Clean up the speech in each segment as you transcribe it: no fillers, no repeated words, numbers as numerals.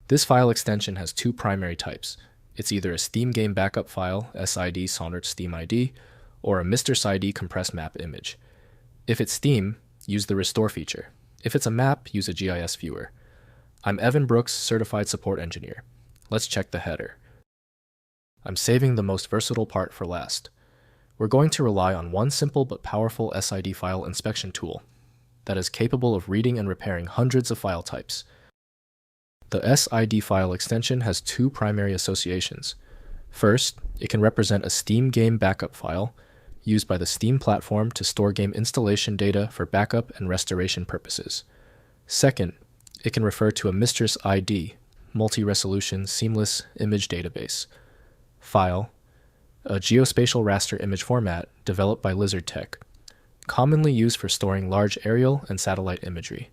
This file extension has two primary types. It's either a Steam game backup file, SID Sonert Steam ID, or a MrSID compressed map image. If it's Steam, use the restore feature. If it's a map, use a GIS viewer. I'm Evan Brooks, Certified Support Engineer. Let's check the header. I'm saving the most versatile part for last. We're going to rely on one simple but powerful SID file inspection tool that is capable of reading and repairing hundreds of file types. The SID file extension has two primary associations. First, it can represent a Steam game backup file used by the Steam platform to store game installation data for backup and restoration purposes. Second, it can refer to a MrSID, multi-resolution seamless image database, file, a geospatial raster image format developed by Lizard Tech, commonly used for storing large aerial and satellite imagery.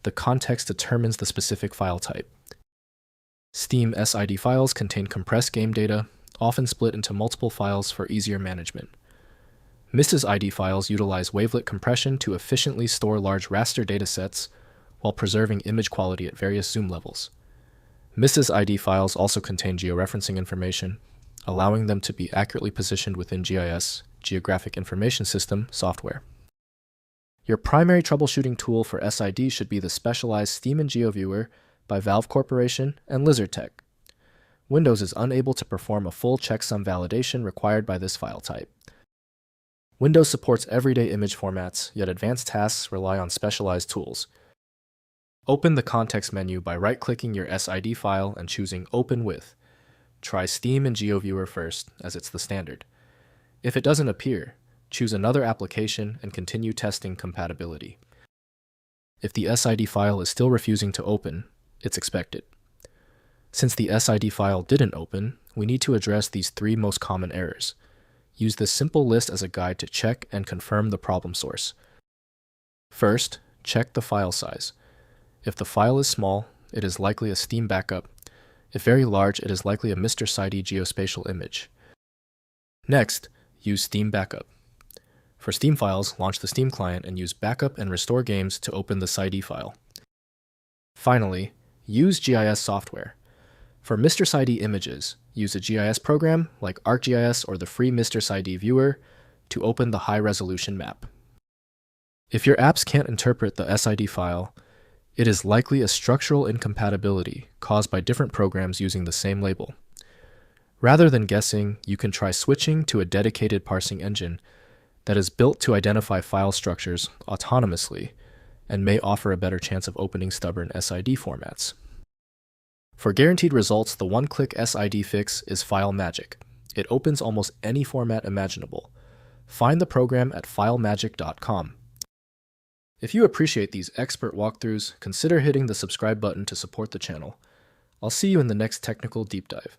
The context determines the specific file type. Steam SID files contain compressed game data, often split into multiple files for easier management. MrSID files utilize wavelet compression to efficiently store large raster datasets while preserving image quality at various zoom levels. MrSID files also contain georeferencing information, allowing them to be accurately positioned within GIS, Geographic Information System, software. Your primary troubleshooting tool for SID should be the specialized Steam and GeoViewer by Valve Corporation and Lizard Tech. Windows is unable to perform a full checksum validation required by this file type. Windows supports everyday image formats, yet advanced tasks rely on specialized tools. Open the context menu by right-clicking your SID file and choosing Open With. Try Steam and GeoViewer first, as it's the standard. If it doesn't appear, choose another application and continue testing compatibility. If the SID file is still refusing to open, it's expected. Since the SID file didn't open, we need to address these three most common errors. Use this simple list as a guide to check and confirm the problem source. First, check the file size. If the file is small, it is likely a Steam backup. If very large, it is likely a MrSID geospatial image. Next, use Steam Backup. For Steam files, launch the Steam client and use Backup and Restore Games to open the SID file. Finally, use GIS software. For MrSID images, use a GIS program like ArcGIS or the free MrSID viewer to open the high-resolution map. If your apps can't interpret the SID file, it is likely a structural incompatibility caused by different programs using the same label. Rather than guessing, you can try switching to a dedicated parsing engine that is built to identify file structures autonomously and may offer a better chance of opening stubborn SID formats. For guaranteed results, the one-click SID fix is File Magic. It opens almost any format imaginable. Find the program at filemagic.com. If you appreciate these expert walkthroughs, consider hitting the subscribe button to support the channel. I'll see you in the next technical deep dive.